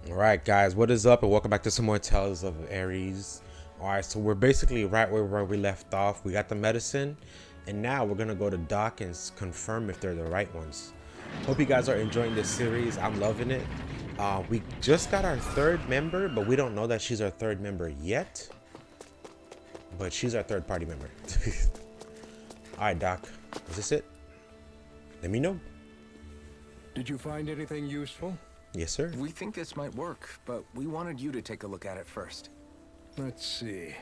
All right, guys, what is up, and welcome back to some more Tales of Ares. All right, so we're basically right where we left off. We got the medicine, and now we're gonna go to dock and confirm if they're the right ones. Hope you guys are enjoying this series. I'm loving it. We just got our third member, but we don't know that she's our third member yet. But she's our third party member. All right, Doc, is this it? Let me know. Did you find anything useful? Yes, sir. We think this might work, but we wanted you to take a look at it first. Let's see.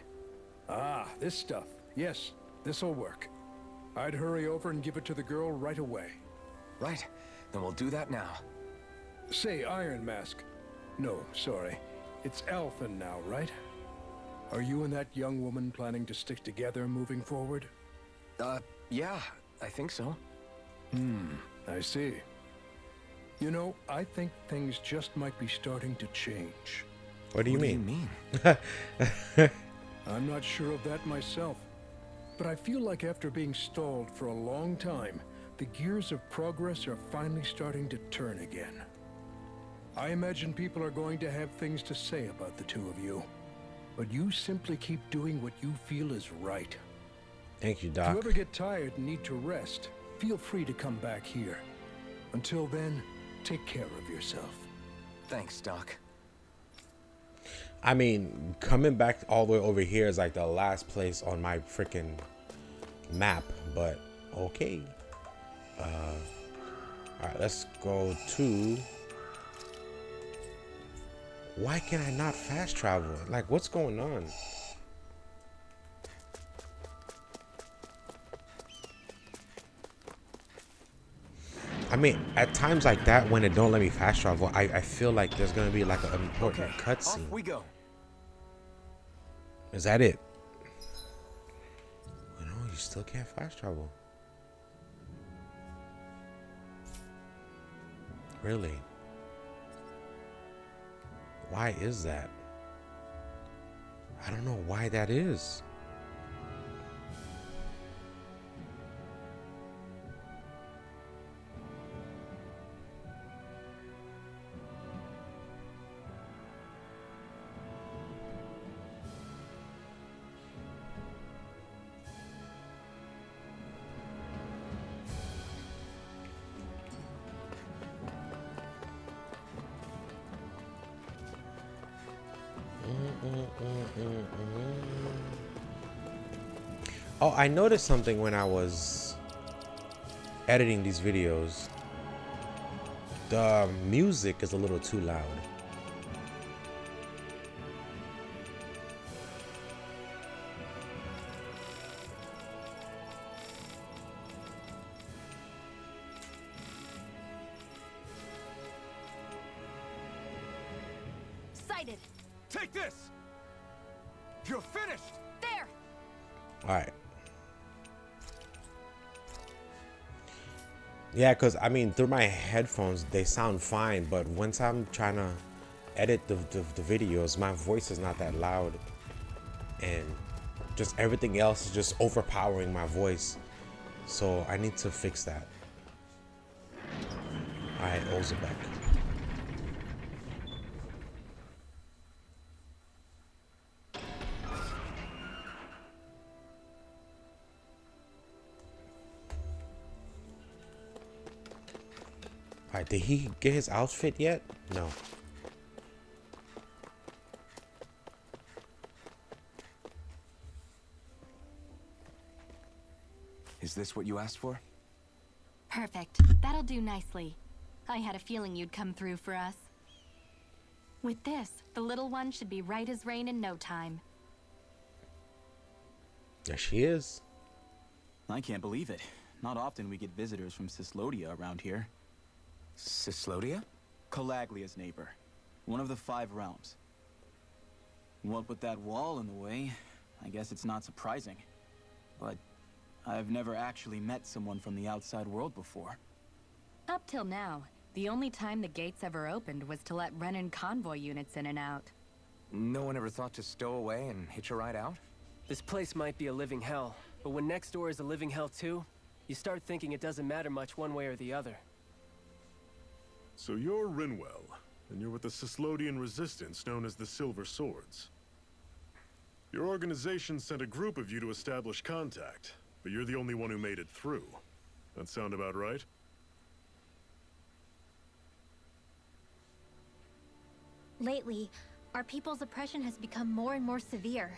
Ah, this stuff. Yes, this'll work. I'd hurry over and give it to the girl right away. Right, then we'll do that now. Say, Iron Mask. No, sorry. It's Elfin now, right? Are you and that young woman planning to stick together moving forward? Yeah, I think so. I see. You know, I think things just might be starting to change. What do you mean? I'm not sure of that myself, but I feel like after being stalled for a long time, the gears of progress are finally starting to turn again. I imagine people are going to have things to say about the two of you, but you simply keep doing what you feel is right. Thank you, If Doc. you ever get tired and need to rest, feel free to come back here. Until then, take care of yourself. Thanks, Doc. I mean, coming back all the way over here is like the last place on my freaking map, but okay. All right, let's go to. Why can I not fast travel? Like, what's going on? I mean, at times like that, when it don't let me fast travel, I feel like there's gonna be like an important cutscene. Off we go. Is that it? You know, you still can't fast travel. Really? Why is that? I don't know why that is. Oh, I noticed something when I was editing these videos. The music is a little too loud. Sighted. Take this! You're finished! There. All right. Yeah, because I mean, through my headphones, they sound fine, but once I'm trying to edit the videos, my voice is not that loud, and just everything else is just overpowering my voice. So I need to fix that. All right, Ozebek. Alright, did he get his outfit yet? No. Is this what you asked for? Perfect. That'll do nicely. I had a feeling you'd come through for us. With this, the little one should be right as rain in no time. There she is. I can't believe it. Not often we get visitors from Cyslodia around here. Cyslodia? Calaglia's neighbor. One of the 5 realms. What with that wall in the way, I guess it's not surprising. But I've never actually met someone from the outside world before. Up till now, the only time the gates ever opened was to let Renan convoy units in and out. No one ever thought to stow away and hitch a ride out? This place might be a living hell, but when next door is a living hell too, you start thinking it doesn't matter much one way or the other. So you're RINWELL. and you're with the Cyslodian resistance known as the Silver Swords. Your organization sent a group of you to establish contact, but you're the only one who made it through. That sound about right? Lately, our people's oppression has become more and more severe.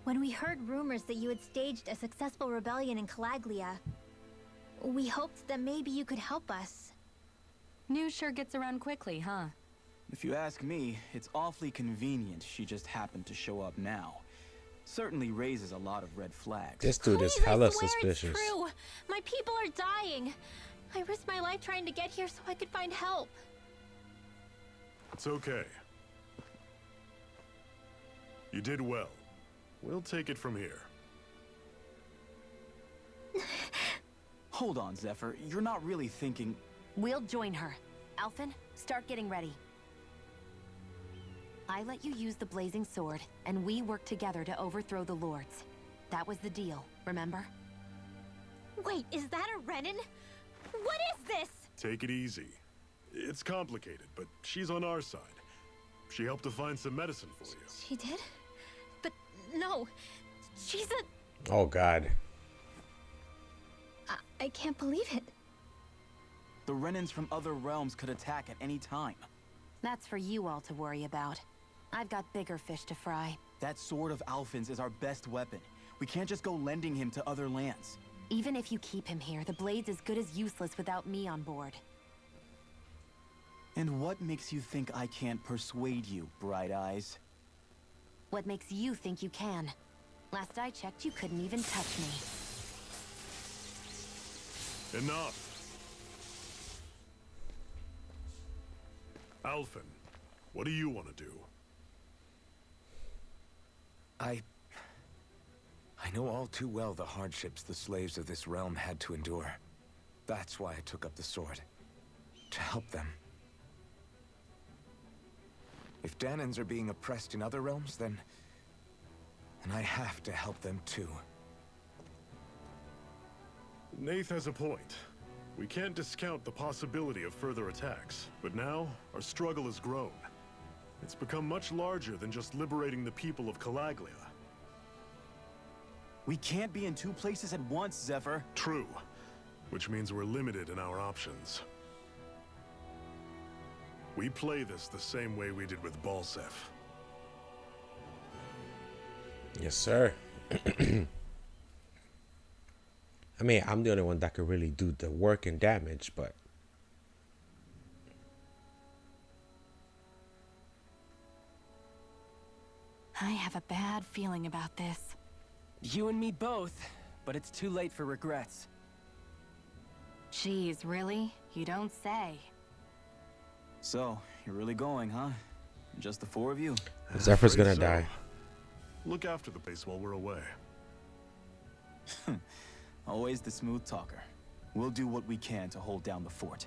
When we heard rumors that you had staged a successful rebellion in Calaglia, we hoped that maybe you could help us. News sure gets around quickly, huh? If you ask me, it's awfully convenient she just happened to show up now. Certainly raises a lot of red flags. This dude is Please, hella I swear suspicious. It's true. My people are dying. I risked my life trying to get here so I could find help. It's okay. You did well. We'll take it from here. Hold on, Zephyr. You're not really thinking... We'll join her. Alphen, start getting ready. I let you use the blazing sword, and we worked together to overthrow the lords. That was the deal, remember? Wait, is that a Renan? What is this? Take it easy. It's complicated, but she's on our side. She helped to find some medicine for you. She did? But no, she's a... Oh God. I can't believe it. The Renans from other realms could attack at any time. That's for you all to worry about. I've got bigger fish to fry. That sword of Alphen's is our best weapon. We can't just go lending him to other lands. Even if you keep him here, the blade's as good as useless without me on board. And what makes you think I can't persuade you, Bright Eyes? What makes you think you can? Last I checked, you couldn't even touch me. Enough! Alphen, what do you want to do? I know all too well the hardships the slaves of this realm had to endure. That's why I took up the sword. To help them. If Dahnans are being oppressed in other realms, then I have to help them too. Nath has a point. We can't discount the possibility of further attacks, but now our struggle has grown. It's become much larger than just liberating the people of Calaglia. We can't be in two places at once, Zephyr. True, which means we're limited in our options. We play this the same way we did with Balsef. Yes, sir. I mean, I'm the only one that could really do the work and damage, but... I have a bad feeling about this. You and me both, but it's too late for regrets. Jeez, really? You don't say. So, you're really going, huh? Just the four of you? Zephyr's gonna Afraid so. die. Look after the base while we're away. Always the smooth talker. We'll do what we can to hold down the fort.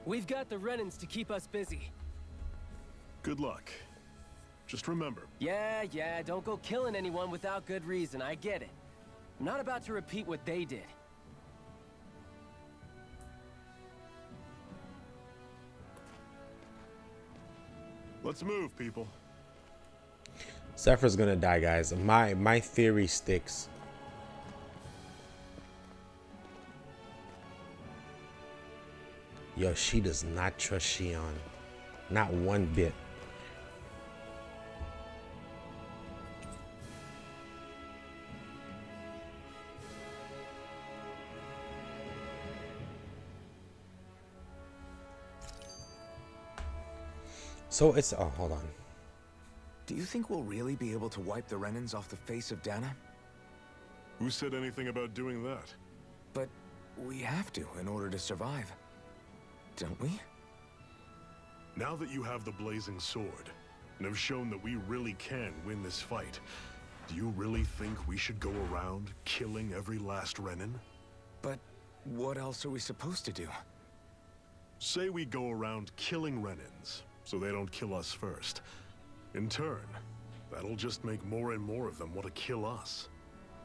We've got the Renans to keep us busy. Good luck. Just remember, Yeah, don't go killing anyone without good reason, I get it. I'm not about to repeat what they did. let's move, people. Zephyr's gonna die, guys. My theory sticks. Yo, she does not trust Shion. Not one bit. So it's... Oh, hold on. Do you think we'll really be able to wipe the Renans off the face of Dahna? Who said anything about doing that? But we have to in order to survive. Don't we? Now that you have the blazing sword, and have shown that we really can win this fight, do you really think we should go around killing every last Renan? But what else are we supposed to do? Say we go around killing Renans, so they don't kill us first. In turn, that'll just make more and more of them want to kill us.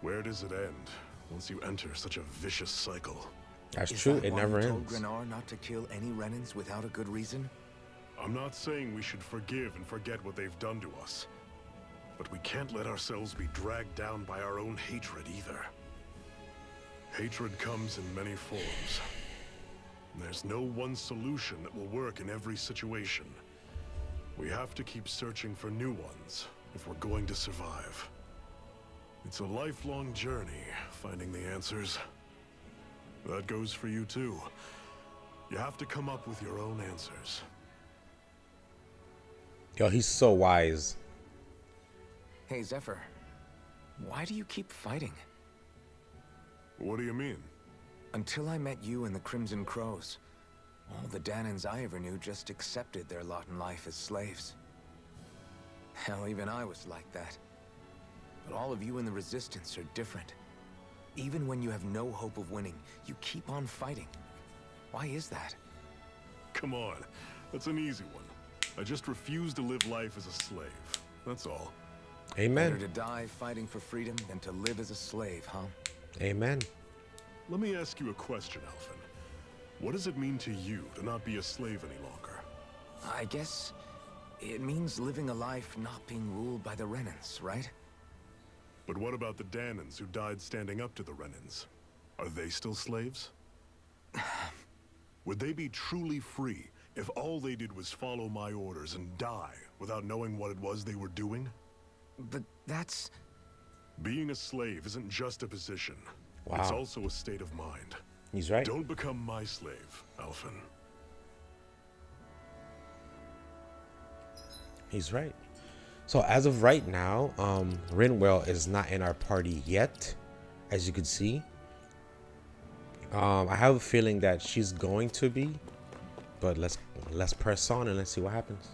Where does it end once you enter such a vicious cycle? That's Is true. that It why never you told ends. Grenar not to kill any Renans without a good reason? I'm not saying we should forgive and forget what they've done to us. But we can't let ourselves be dragged down by our own hatred either. Hatred comes in many forms. There's no one solution that will work in every situation. We have to keep searching for new ones if we're going to survive. It's a lifelong journey, finding the answers. That goes for you too. You have to come up with your own answers. Yo, he's so wise. Hey, Zephyr. Why do you keep fighting? What do you mean? Until I met you and the Crimson Crows, all the Dahnans I ever knew just accepted their lot in life as slaves. Hell, even I was like that. But all of you in the Resistance are different. Even when you have no hope of winning, you keep on fighting. Why is that? Come on, that's an easy one. I just refuse to live life as a slave. That's all. Amen. Better to die fighting for freedom than to live as a slave, huh? Amen. Let me ask you a question, Alphen. What does it mean to you to not be a slave any longer? I guess it means living a life not being ruled by the Renans, right? But what about the Dahnans who died standing up to the Renans? Are they still slaves? Would they be truly free if all they did was follow my orders and die without knowing what it was they were doing? But that's... Being a slave isn't just a position. Wow. It's also a state of mind. He's right. Don't become my slave, Alphen. He's right. So as of right now, RINWELL is not in our party yet, as you can see. I have a feeling that she's going to be, but let's press on and let's see what happens.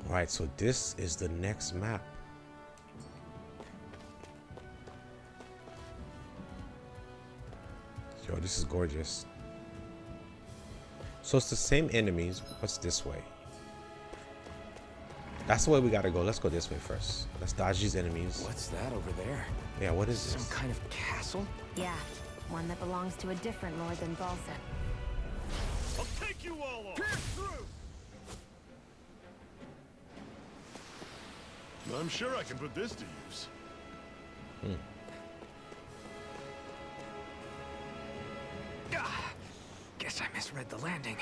All right, so this is the next map. Yo, this is gorgeous. So it's the same enemies. What's this way? That's the way we gotta go. Let's go this way first. Let's dodge these enemies. What's that over there? Yeah, what is Some this? kind of castle? Yeah, one that belongs to a different lord than Balsa. I'll take you all off! I'm sure I can put this to use. Guess I misread the landing.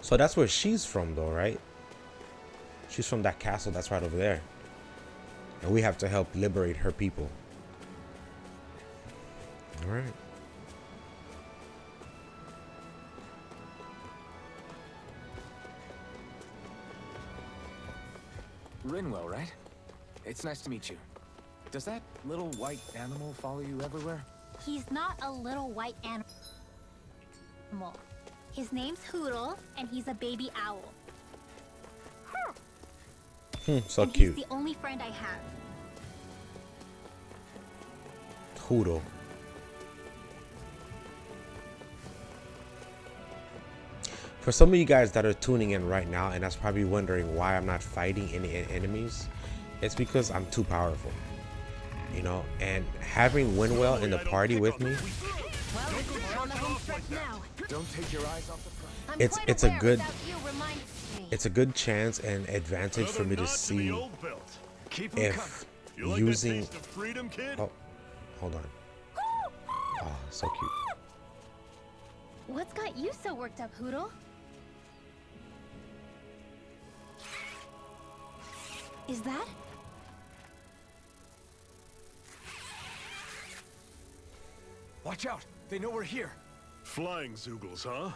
So that's where she's from though, right? She's from that castle that's right over there. And we have to help liberate her people. All right. RINWELL, right? It's nice to meet you. Does that little white animal follow you everywhere? He's not a little white animal. His name's Hoodle, and he's a baby owl. So and cute. He's the only friend I have. Hoodle. For some of you guys that are tuning in right now and that's probably wondering why I'm not fighting any enemies, it's because I'm too powerful. You know, and having RINWELL in the party with me, Don't take your eyes off the prize. it's a good chance and advantage for me to see if using oh, hold on. Oh, so cute. What's got you so worked up, Hoodle? Is that? Watch out! They know we're here. Flying Zoogles, huh?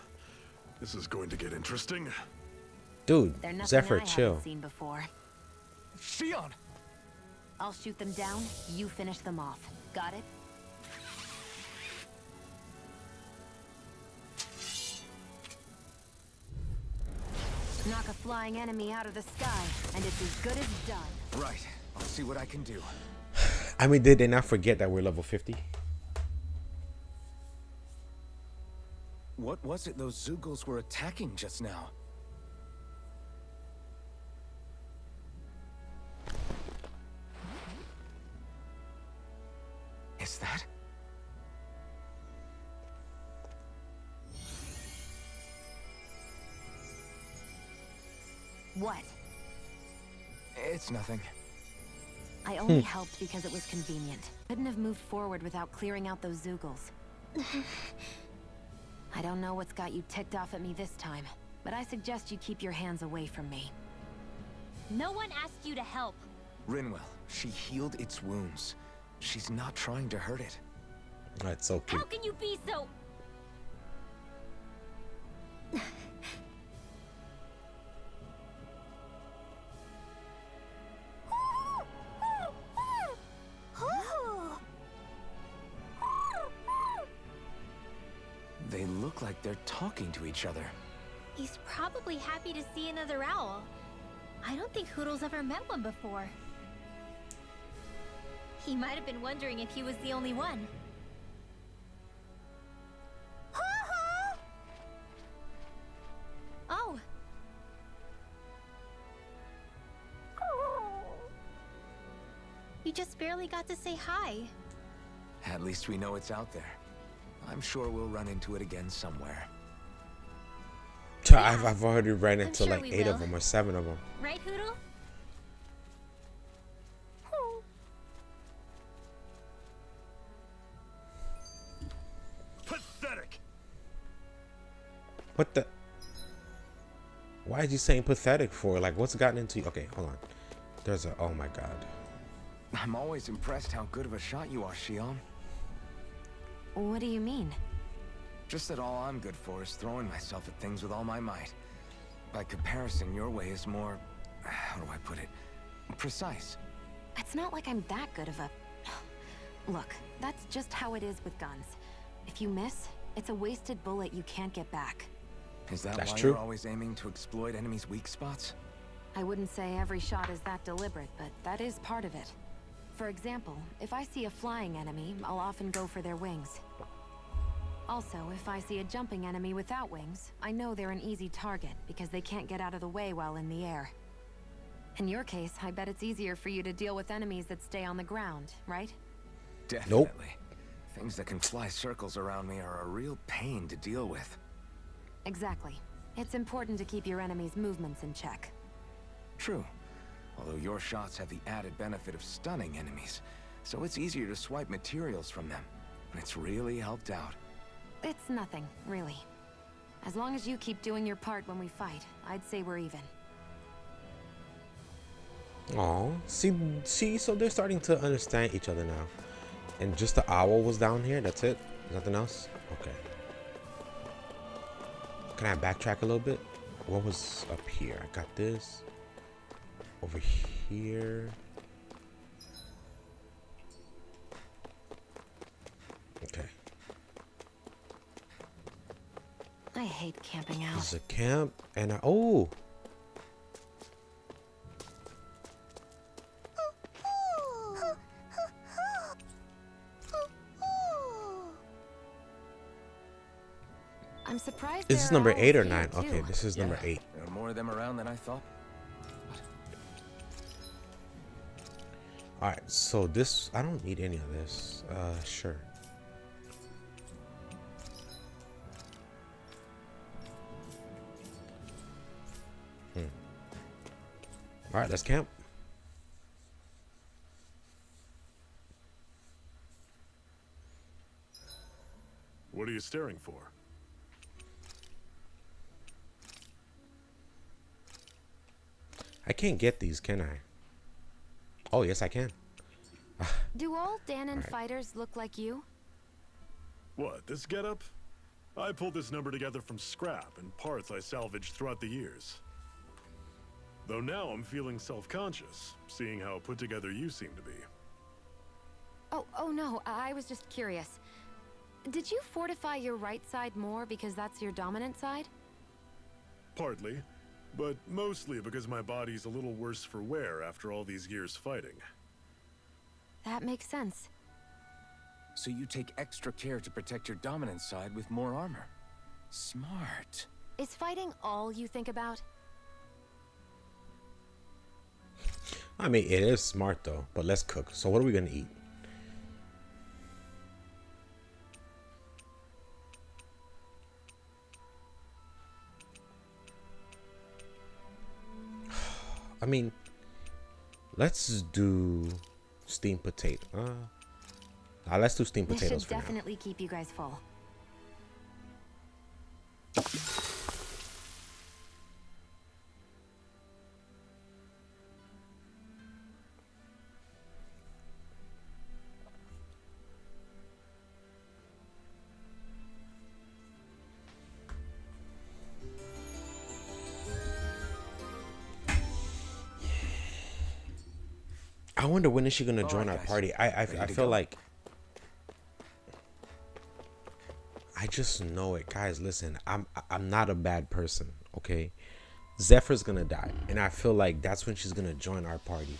This is going to get interesting. Dude, They're nothing Zephyr, I chill. haven't seen before. Xion! I'll shoot them down, you finish them off. Got it? Knock a flying enemy out of the sky, and it's as good as done. Right. I'll see what I can do. I mean, did they not forget that we're level 50? What was it those Zoogles were attacking just now? What? It's nothing. I only helped because it was convenient. Couldn't have moved forward without clearing out those Zoogles. I don't know what's got you ticked off at me this time, but I suggest you keep your hands away from me. No one asked you to help. RINWELL, she healed its wounds. She's not trying to hurt it. That's so cute. How can you be so... They look like they're talking to each other. He's probably happy to see another owl. I don't think Hoodle's ever met one before. He might have been wondering if he was the only one. Oh. You just barely got to say hi. At least we know it's out there. I'm sure we'll run into it again somewhere. I've already ran into sure like we 8 of will. them or 7 of them. Right, Hoodle? Pathetic! What the? Why is you saying pathetic for? Like, what's gotten into you? Okay, hold on. There's a. Oh my god. I'm always impressed how good of a shot you are, Shion. What do you mean? Just that all I'm good for is throwing myself at things with all my might. By comparison, your way is more... how do I put it? Precise. It's not like I'm that good of a... Look, that's just how it is with guns. If you miss, it's a wasted bullet you can't get back. Is that That's why true. you're always aiming to exploit enemies' weak spots? I wouldn't say every shot is that deliberate, but that is part of it. For example, if I see a flying enemy, I'll often go for their wings. Also, if I see a jumping enemy without wings, I know they're an easy target because they can't get out of the way while in the air. In your case, I bet it's easier for you to deal with enemies that stay on the ground, right? Definitely. Things that can fly circles around me are a real pain to deal with. Exactly. It's important to keep your enemy's movements in check. True. Although your shots have the added benefit of stunning enemies, so it's easier to swipe materials from them. It's really helped out. It's nothing, really. As long as you keep doing your part when we fight, I'd say we're even. Oh, see, so they're starting to understand each other now. And just the owl was down here. That's it. Nothing else. Okay. Can I backtrack a little bit? What was up here? I got this. Over here. Okay. I hate camping out. There's a camp and oh. I'm surprised. This is number 8 or 9. Okay, this is number 8. There are more of them around than I thought. All right, so this I don't need any of this. Sure. All right, let's camp. What are you staring for? I can't get these, can I? Oh, yes, I can. Do all Dahnan Right. fighters look like you? What, this getup? I pulled this number together from scrap and parts I salvaged throughout the years. Though now I'm feeling self-conscious, seeing how put together you seem to be. Oh no, I was just curious. Did you fortify your right side more because that's your dominant side? Partly, but mostly because my body's a little worse for wear after all these years fighting. That makes sense. So you take extra care to protect your dominant side with more armor. Smart. Is fighting all you think about? I mean, it is smart though, but let's cook. So what are we gonna eat? I mean, let's do steamed potato. Let's do steamed This potatoes should for now. definitely keep you guys full. I wonder when is she gonna join right, our guys. party. I Ready to feel go? like I just know it, guys. Listen, I'm not a bad person, okay? Zephyr's gonna die, and I feel like that's when she's gonna join our party.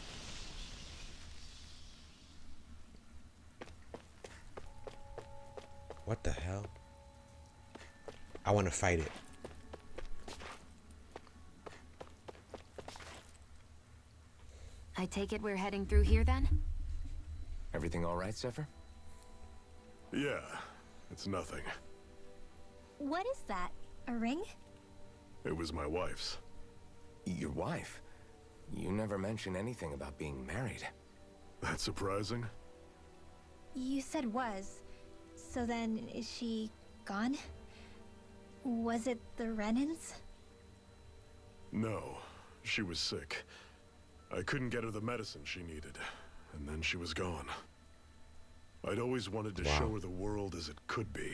What the hell? I want to fight it. I take it we're heading through here then? Everything all right, Zephyr? Yeah, it's nothing. What is that? A ring? It was my wife's. Your wife? You never mentioned anything about being married. That's surprising? You said was. So then, is she gone? Was it the Renans? No, she was sick. I couldn't get her the medicine she needed, and then she was gone. I'd always wanted to show her the world as it could be.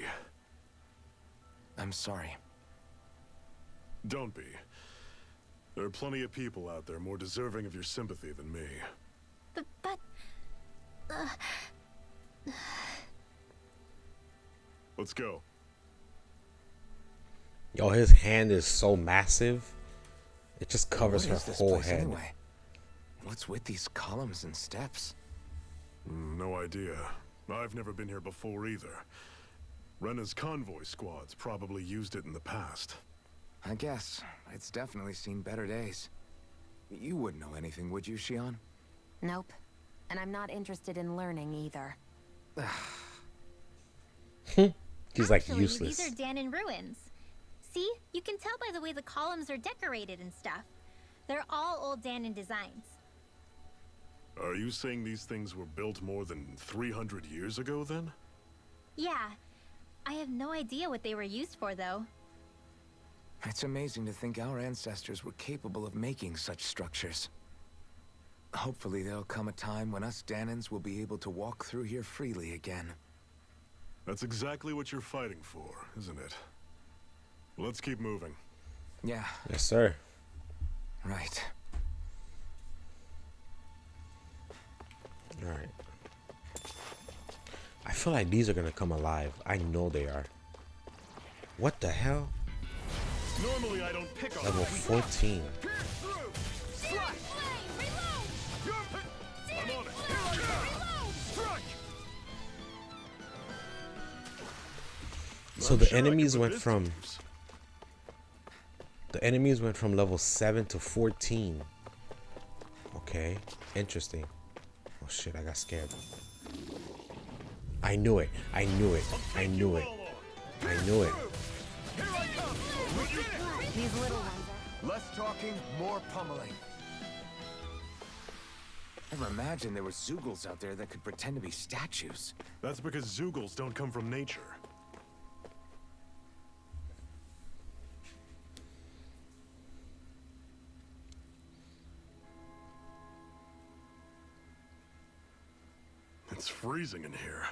I'm sorry. Don't be. There are plenty of people out there more deserving of your sympathy than me. But Let's go. Yo, his hand is so massive. It just covers What her is this whole place head. anyway? What's with these columns and steps? No idea. I've never been here before either. Rena's convoy squads probably used it in the past. I guess. It's definitely seen better days. You wouldn't know anything, would you, Shion? Nope. And I'm not interested in learning either. He's like actually, useless. these are Dahna ruins. See? You can tell by the way the columns are decorated and stuff. They're all old Dahna designs. Are you saying these things were built more than 300 years ago, then? Yeah. I have no idea what they were used for, though. It's amazing to think our ancestors were capable of making such structures. Hopefully there'll come a time when us Dahnans will be able to walk through here freely again. That's exactly what you're fighting for, isn't it? Let's keep moving. Yeah, Yes, sir. right. All right. I feel like these are gonna come alive. I know they are. What the hell? Normally I don't pick on Level 14. I'm on it. So the enemies went from level 7 to 14. Okay, interesting. Oh shit, I got scared. I knew it. I knew it. I knew it. I knew it. These little ones are... Less talking, more pummeling. Never imagined there were Zeugles out there that could pretend to be statues. That's because Zeugles don't come from nature. It's freezing in here.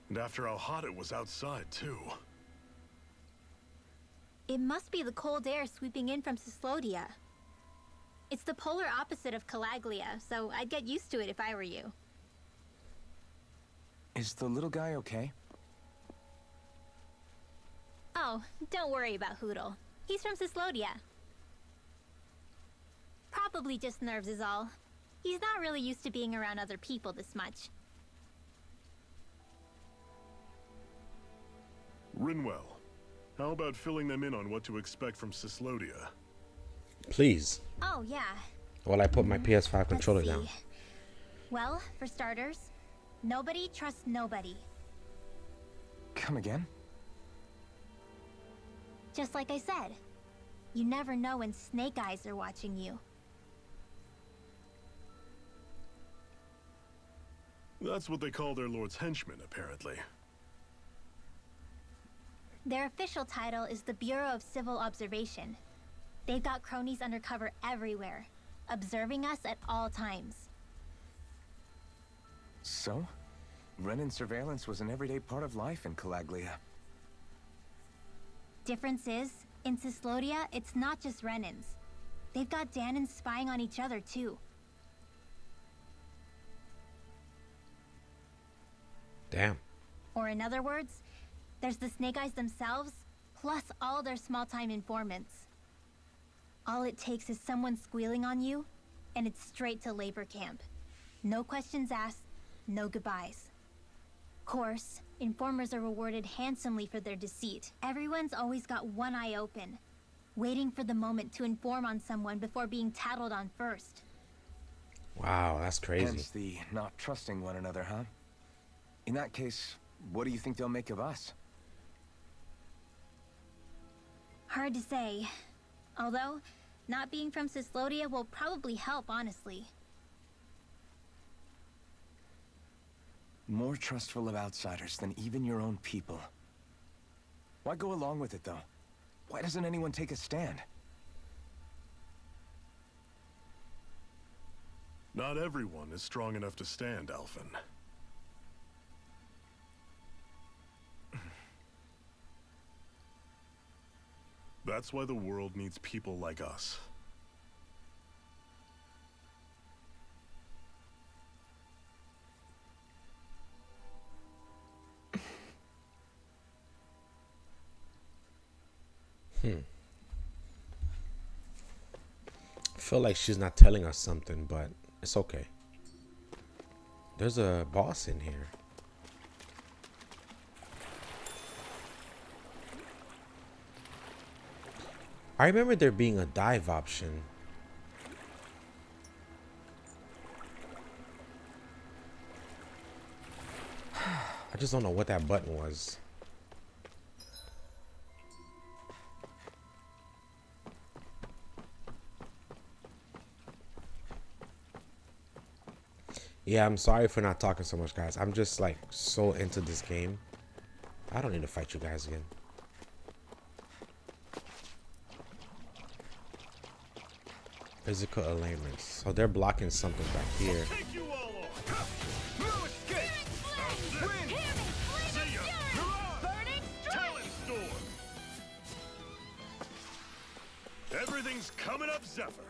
And after how hot it was outside, too. It must be the cold air sweeping in from Cyslodia. It's the polar opposite of Calaglia, so I'd get used to it if I were you. Is the little guy okay? Oh, don't worry about Hootle. He's from Cyslodia. Probably just nerves is all. He's not really used to being around other people this much. RINWELL, how about filling them in on what to expect from Cyslodia? Please. Oh, yeah. While I put my PS5 controller Let's down. see. Well, for starters, nobody trusts nobody. Come again? Just like I said. You never know when Snake Eyes are watching you. That's what they call their lord's henchmen, apparently. Their official title is the Bureau of Civil Observation. They've got cronies undercover everywhere, observing us at all times. So? Renan surveillance was an everyday part of life in Calaglia. Difference is, in Cyslodia, it's not just Renans. They've got Dahnans spying on each other, too. Damn. Or in other words, there's the Snake Eyes themselves, plus all their small-time informants. All it takes is someone squealing on you, and it's straight to labor camp. No questions asked, no goodbyes. Course, informers are rewarded handsomely for their deceit. Everyone's always got one eye open, waiting for the moment to inform on someone before being tattled on first. Wow, that's crazy. Hence the not trusting one another, huh? In that case, what do you think they'll make of us? Hard to say. Although, not being from Cyslodia will probably help, honestly. More trustful of outsiders than even your own people. Why go along with it, though? Why doesn't anyone take a stand? Not everyone is strong enough to stand, Alphen. That's why the world needs people like us. I feel like she's not telling us something, but it's okay. There's a boss in here. I remember there being a dive option. I just don't know what that button was. Yeah, I'm sorry for not talking so much, guys. I'm just like so into this game. I don't need to fight you guys again. Physical alignments. So they're blocking something back here. Everything's coming up, Zephyr.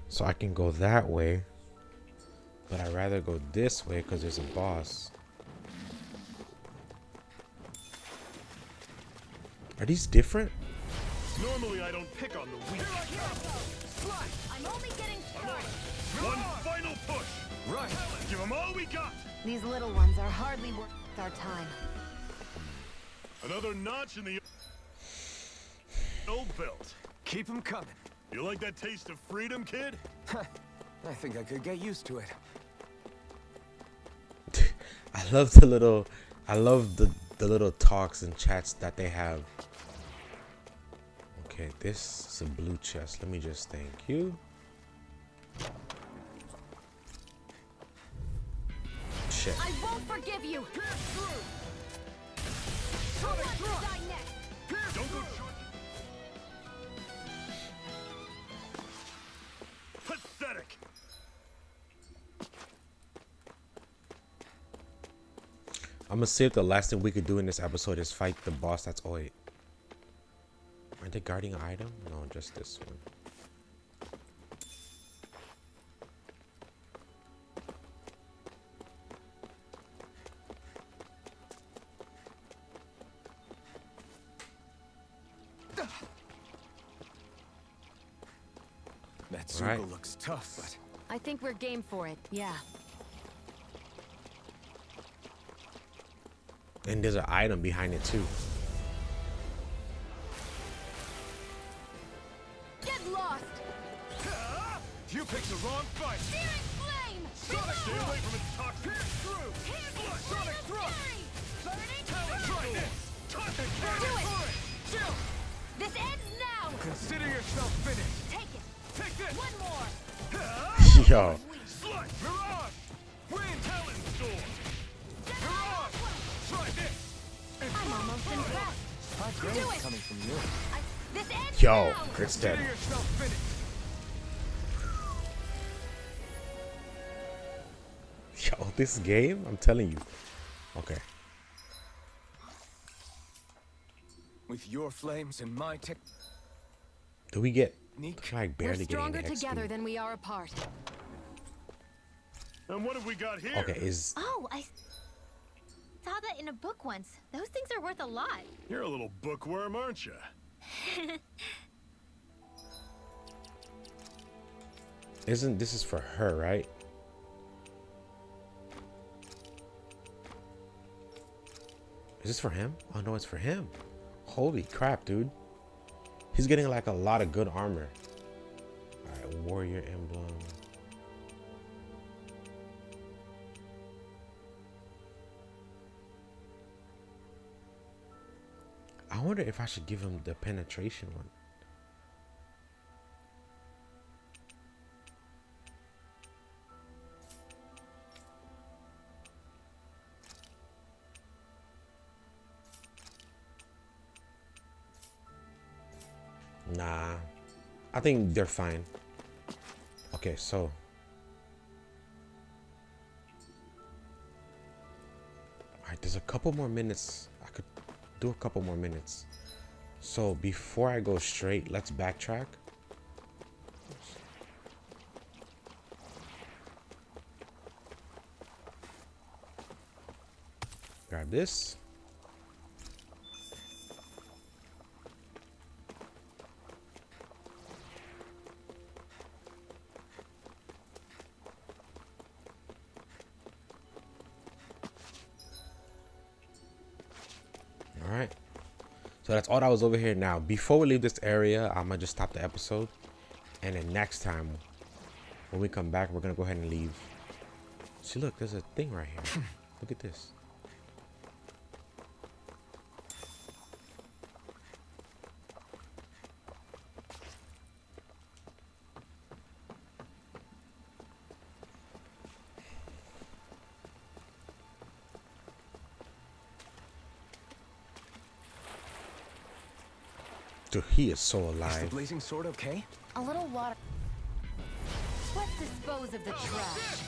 So I can go that way, but I'd rather go this way because there's a boss. Are these different? Normally I don't pick on the weak. I'm only getting started. One final push. Right. Give them all we got. These little ones are hardly worth our time. Another notch in the old belt. Keep them coming. You like that taste of freedom, kid? I think I could get used to it. I love the little, the little talks and chats that they have. Okay, this is a blue chest. Let me just thank you. Shit. I won't forgive you. Don't go short. Pathetic. I'm gonna see if the last thing we could do in this episode is fight the boss that's Oi. Are they guarding an item? No, just this one. That Zuko Right. looks tough, but I think we're game for it. Yeah. And there's an item behind it too. Get lost. Yo. I'm almost impressed. Hot Do grain's it. coming from you. This ends Yo, now. Chris dead. Yo, this game, I'm telling you. Okay. With your flames and my tech. Do we get Neek. like We're barely getting stronger the XP? together than we are apart. And what have we got here? Okay, is Oh, I saw that in a book once. Those things are worth a lot. You're a little bookworm, aren't you? isn't this is for her, right? Is this for him? Oh no, it's for him. Holy crap, dude. He's getting like a lot of good armor. Alright, warrior emblem. I wonder if I should give him the penetration one. Nah, I think they're fine. Okay, so alright, there's a couple more minutes. I could do a couple more minutes. So before I go straight, let's backtrack. Grab this. All right. So that's all that was over here. Now, before we leave this area, I'm gonna just stop the episode, and then next time when we come back, we're gonna go ahead and leave. See, look, there's a thing right here. Look at this. Dude, he is so Is the alive. blazing sword okay? A little water. Let's dispose of the trash.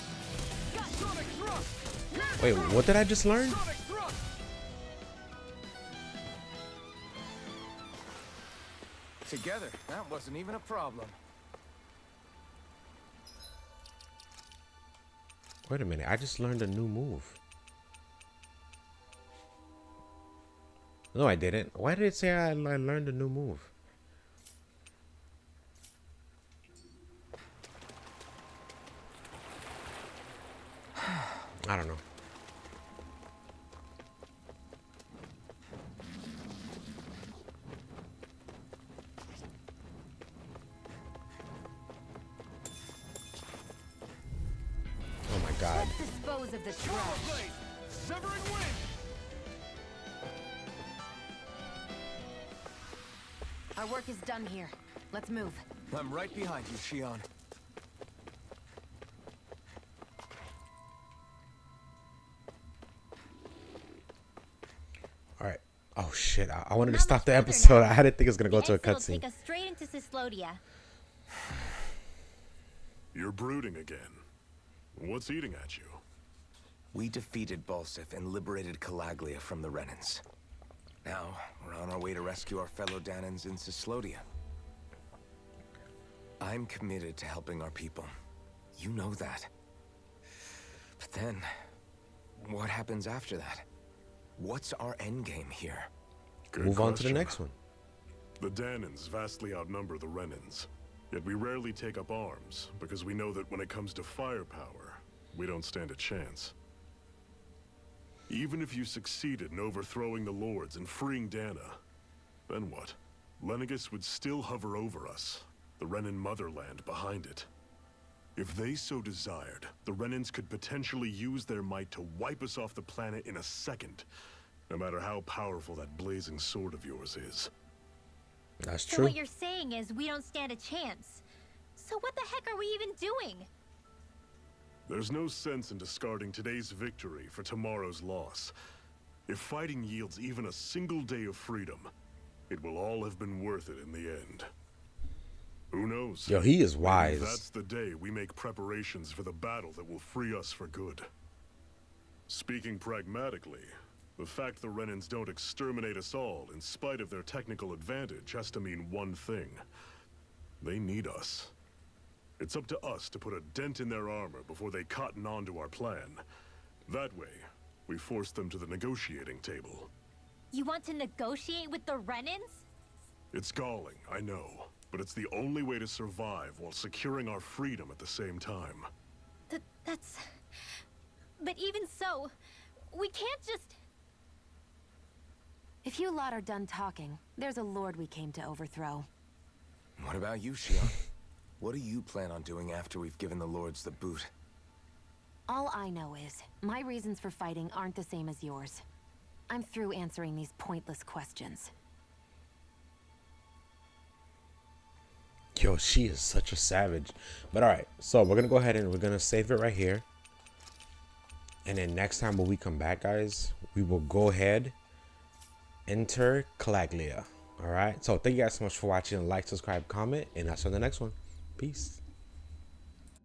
Wait, what did I just learn? Together, that wasn't even a problem. Wait a minute, I just learned a new move. No, I didn't. Why did it say I learned a new move? I don't know. Oh my god. Let's dispose of the trash. Severing wind! Our work is done here. Let's move. I'm right behind you, Shion. Alright. Oh shit. I wanted to Not stop much the further episode. now. I didn't think it was gonna go The to a exit will cutscene. take us straight into Cyslodia. You're brooding again. What's eating at you? We defeated Balsif and liberated Calaglia from the Renans. Now, we're on our way to rescue our fellow Dahnans in Cyslodia. I'm committed to helping our people. You know that. But then, what happens after that? What's our endgame here? Good Move on to the question. next one. The Dahnans vastly outnumber the Renans. Yet we rarely take up arms, because we know that when it comes to firepower, we don't stand a chance. Even if you succeeded in overthrowing the Lords and freeing Dahna, then what? Lenegis would still hover over us, the Renan motherland behind it. If they so desired, the Renans could potentially use their might to wipe us off the planet in a second, no matter how powerful that blazing sword of yours is. That's So true. what you're saying is we don't stand a chance. So what the heck are we even doing? There's no sense in discarding today's victory for tomorrow's loss. If fighting yields even a single day of freedom, it will all have been worth it in the end. Who knows? Yo, he is Maybe wise. that's the day we make preparations for the battle that will free us for good. Speaking pragmatically, the fact the Renans don't exterminate us all in spite of their technical advantage has to mean one thing. They need us. It's up to us to put a dent in their armor before they cotton on to our plan. That way, we force them to the negotiating table. You want to negotiate with the Renans? It's galling, I know, but it's the only way to survive while securing our freedom at the same time. That's... But even so, we can't just... If you lot are done talking, there's a lord we came to overthrow. What about you, Shion? What do you plan on doing after we've given the lords the boot? All I know is, my reasons for fighting aren't the same as yours. I'm through answering these pointless questions. Yo, she is such a savage. But alright, so we're gonna go ahead and we're gonna save it right here. And then next time when we come back, guys, we will go ahead, enter Calaglia. Alright, so thank you guys so much for watching. Like, subscribe, comment, and I'll see you on the next one. Peace.